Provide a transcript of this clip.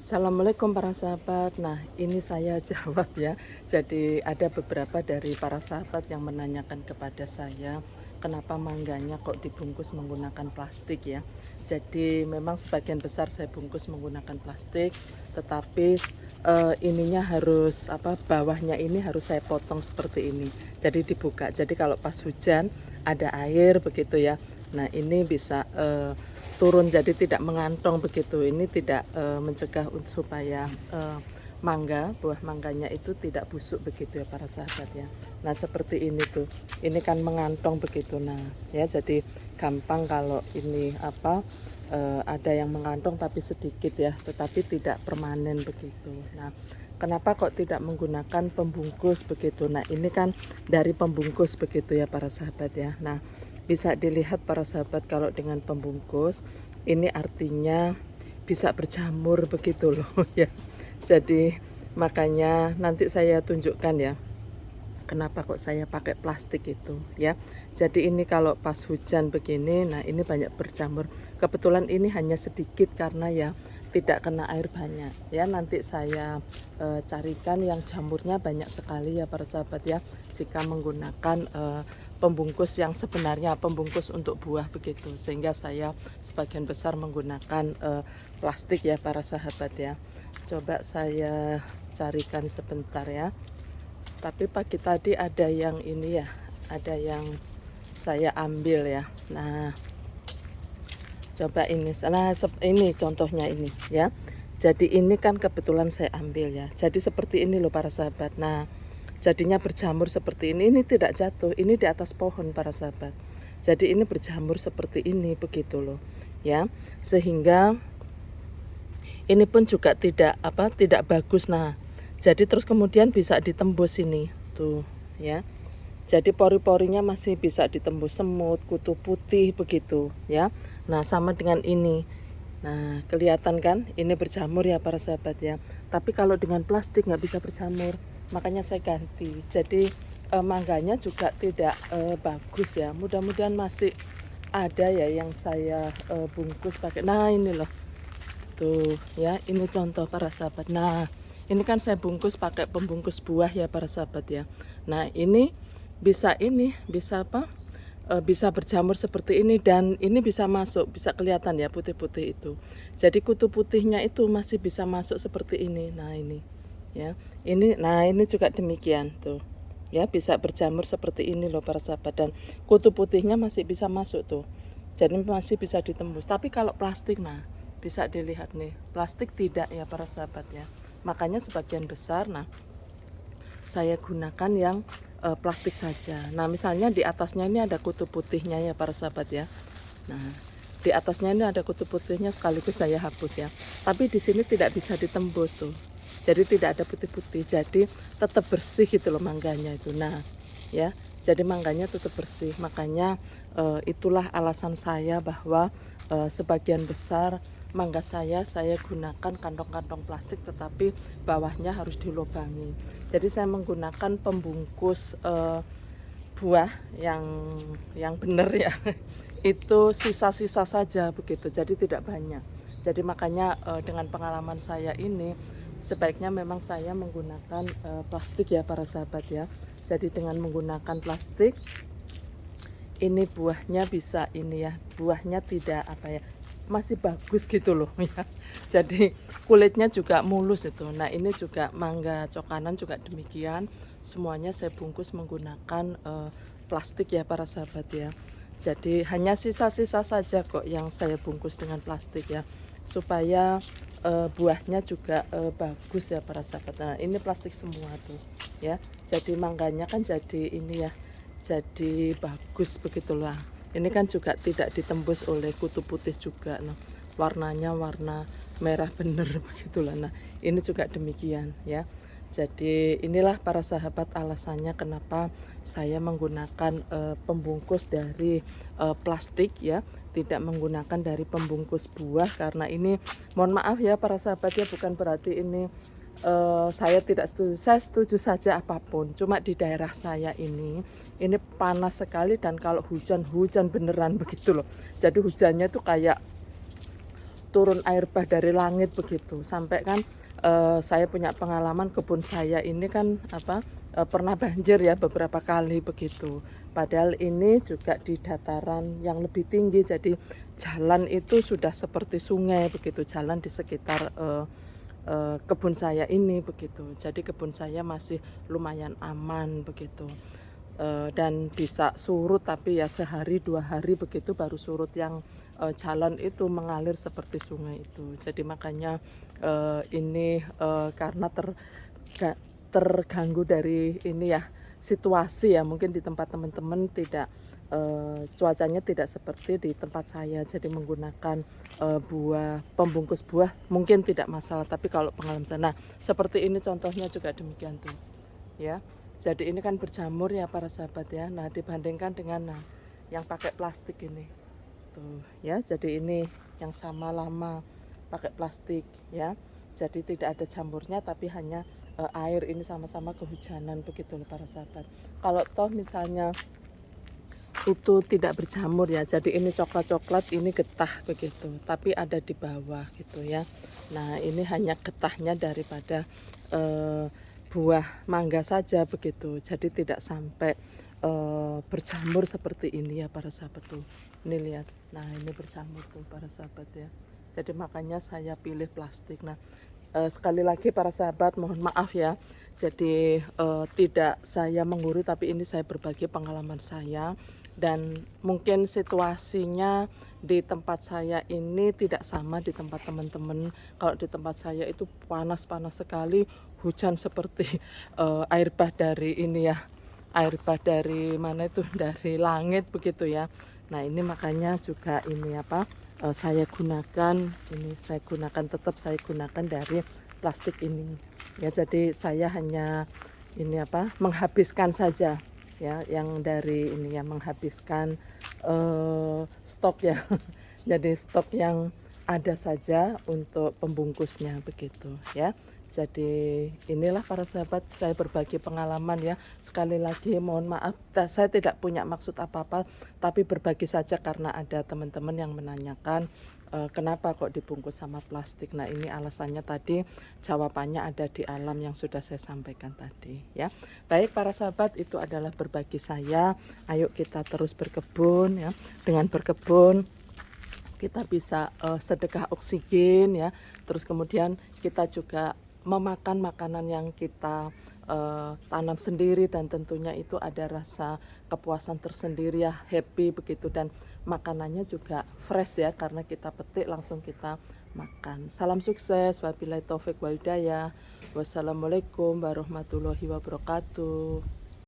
Assalamualaikum para sahabat. Nah, ini saya jawab ya. Jadi ada beberapa dari para sahabat yang menanyakan kepada saya, kenapa mangganya kok dibungkus menggunakan plastik ya. Jadi memang sebagian besar saya bungkus menggunakan plastik, tetapi ininya harus bawahnya ini harus saya potong seperti ini. Jadi dibuka. Jadi kalau pas hujan ada air begitu ya. Nah, ini bisa turun jadi tidak mengantong begitu. Ini tidak mencegah supaya buah mangganya itu tidak busuk begitu ya para sahabat ya. Nah, seperti ini tuh. Ini kan mengantong begitu. Nah, ya jadi gampang kalau ini ada yang mengantong tapi sedikit ya, tetapi tidak permanen begitu. Nah, kenapa kok tidak menggunakan pembungkus begitu? Nah, ini kan dari pembungkus begitu ya para sahabat ya. Nah, bisa dilihat para sahabat kalau dengan pembungkus ini artinya bisa berjamur begitu loh ya. Jadi makanya nanti saya tunjukkan ya kenapa kok saya pakai plastik itu ya. Jadi ini kalau pas hujan begini, nah ini banyak berjamur. Kebetulan ini hanya sedikit karena ya tidak kena air banyak ya. Nanti saya carikan yang jamurnya banyak sekali ya para sahabat ya, jika menggunakan pembungkus yang sebenarnya pembungkus untuk buah begitu, sehingga saya sebagian besar menggunakan plastik ya para sahabat ya. Coba saya carikan sebentar ya. Tapi pagi tadi ada yang ini ya, ada yang saya ambil ya. Nah, coba ini, ini contohnya ini ya. Jadi ini kan kebetulan saya ambil ya. Jadi seperti ini loh para sahabat. Nah, jadinya berjamur seperti ini tidak jatuh. Ini di atas pohon para sahabat. Jadi ini berjamur seperti ini begitu loh ya. Sehingga ini pun juga tidak bagus. Nah, jadi terus kemudian bisa ditembus ini tuh ya. Jadi pori-porinya masih bisa ditembus semut, kutu putih begitu ya. Nah, sama dengan ini. Nah, kelihatan kan ini berjamur ya para sahabat ya. Tapi kalau dengan plastik nggak bisa berjamur, makanya saya ganti. Jadi mangganya juga tidak bagus ya. Mudah-mudahan masih ada ya yang saya bungkus pakai. Nah, ini loh tuh ya, ini contoh para sahabat. Nah, ini kan saya bungkus pakai pembungkus buah ya para sahabat ya. Nah, bisa bisa berjamur seperti ini, dan ini bisa masuk, bisa kelihatan ya putih-putih itu. Jadi kutu putihnya itu masih bisa masuk seperti ini. Nah, ini ya. Ini juga demikian tuh. Ya, bisa berjamur seperti ini loh para sahabat, dan kutu putihnya masih bisa masuk tuh. Jadi masih bisa ditembus. Tapi kalau plastik, nah bisa dilihat nih, plastik tidak ya para sahabat ya. Makanya sebagian besar saya gunakan yang plastik saja. Nah, misalnya di atasnya ini ada kutu putihnya ya para sahabat ya. Nah, di atasnya ini ada kutu putihnya, sekaligus saya hapus ya. Tapi di sini tidak bisa ditembus tuh. Jadi tidak ada putih-putih. Jadi tetap bersih gitu loh mangganya itu. Nah, ya. Jadi mangganya tetap bersih. Makanya itulah alasan saya bahwa sebagian besar mangga saya gunakan kantong-kantong plastik, tetapi bawahnya harus dilubangi. Jadi saya menggunakan pembungkus buah yang benar ya. Itu sisa-sisa saja begitu. Jadi tidak banyak. Jadi makanya dengan pengalaman saya ini sebaiknya memang saya menggunakan plastik ya para sahabat ya. Jadi dengan menggunakan plastik ini buahnya bisa ini ya, buahnya tidak masih bagus gitu loh ya. Jadi kulitnya juga mulus itu. Nah, ini juga mangga cokanan juga demikian. Semuanya saya bungkus menggunakan plastik ya para sahabat ya. Jadi hanya sisa-sisa saja kok yang saya bungkus dengan plastik ya, supaya buahnya juga bagus ya para sahabat. Nah, ini plastik semua tuh ya. Jadi mangganya kan jadi ini ya, jadi bagus begitulah. Ini kan juga tidak ditembus oleh kutu putih juga. Nah, warnanya warna merah bener begitulah. Nah, ini juga demikian ya. Jadi inilah para sahabat alasannya kenapa saya menggunakan pembungkus dari plastik ya, tidak menggunakan dari pembungkus buah, karena ini mohon maaf ya para sahabat ya, bukan berarti ini saya tidak setuju. Saya setuju saja apapun. Cuma di daerah saya ini panas sekali, dan kalau hujan beneran begitu loh. Jadi hujannya tuh kayak turun air bah dari langit begitu. Sampai kan saya punya pengalaman kebun saya ini kan pernah banjir ya beberapa kali begitu. Padahal ini juga di dataran yang lebih tinggi, jadi jalan itu sudah seperti sungai begitu, jalan di sekitar kebun saya ini begitu. Jadi kebun saya masih lumayan aman begitu. Dan bisa surut, tapi ya sehari 2 hari begitu baru surut, yang jalan itu mengalir seperti sungai itu. Jadi makanya ini karena terganggu dari ini ya, situasi ya, mungkin di tempat teman-teman tidak cuacanya tidak seperti di tempat saya, jadi menggunakan pembungkus buah mungkin tidak masalah, tapi kalau pengalaman sana seperti ini contohnya juga demikian tuh ya. Jadi ini kan berjamur ya para sahabat ya. Nah, dibandingkan dengan yang pakai plastik ini tuh ya. Jadi ini yang sama lama pakai plastik ya. Jadi tidak ada jamurnya, tapi hanya air, ini sama-sama kehujanan begitu loh para sahabat. Kalau toh misalnya itu tidak berjamur ya, jadi ini coklat-coklat, ini getah begitu, tapi ada di bawah gitu ya. Nah, ini hanya getahnya daripada buah mangga saja begitu, jadi tidak sampai berjamur seperti ini ya para sahabat tuh. Ini lihat, nah ini berjamur tuh para sahabat ya. Jadi makanya saya pilih plastik. Nah, sekali lagi para sahabat mohon maaf ya, jadi tidak saya menggurui, tapi ini saya berbagi pengalaman saya. Dan mungkin situasinya di tempat saya ini tidak sama di tempat teman-teman. Kalau di tempat saya itu panas-panas sekali, hujan seperti air bah dari ini ya, air bah dari mana itu, dari langit begitu ya. Nah, ini makanya juga ini saya gunakan, tetap saya gunakan dari plastik ini ya. Jadi saya hanya ini menghabiskan saja ya, yang dari ini ya, menghabiskan stok ya. Jadi stok yang ada saja untuk pembungkusnya begitu ya. Jadi inilah para sahabat, saya berbagi pengalaman ya. Sekali lagi mohon maaf, saya tidak punya maksud apa-apa, tapi berbagi saja karena ada teman-teman yang menanyakan kenapa kok dibungkus sama plastik. Nah, ini alasannya tadi, jawabannya ada di alam yang sudah saya sampaikan tadi ya. Baik para sahabat, itu adalah berbagi saya. Ayo kita terus berkebun ya. Dengan berkebun kita bisa sedekah oksigen ya. Terus kemudian kita juga memakan makanan yang kita tanam sendiri, dan tentunya itu ada rasa kepuasan tersendiri ya, happy begitu, dan makanannya juga fresh ya, karena kita petik langsung kita makan. Salam sukses, wabillahi taufik wal hidayah. Wassalamualaikum warahmatullahi wabarakatuh.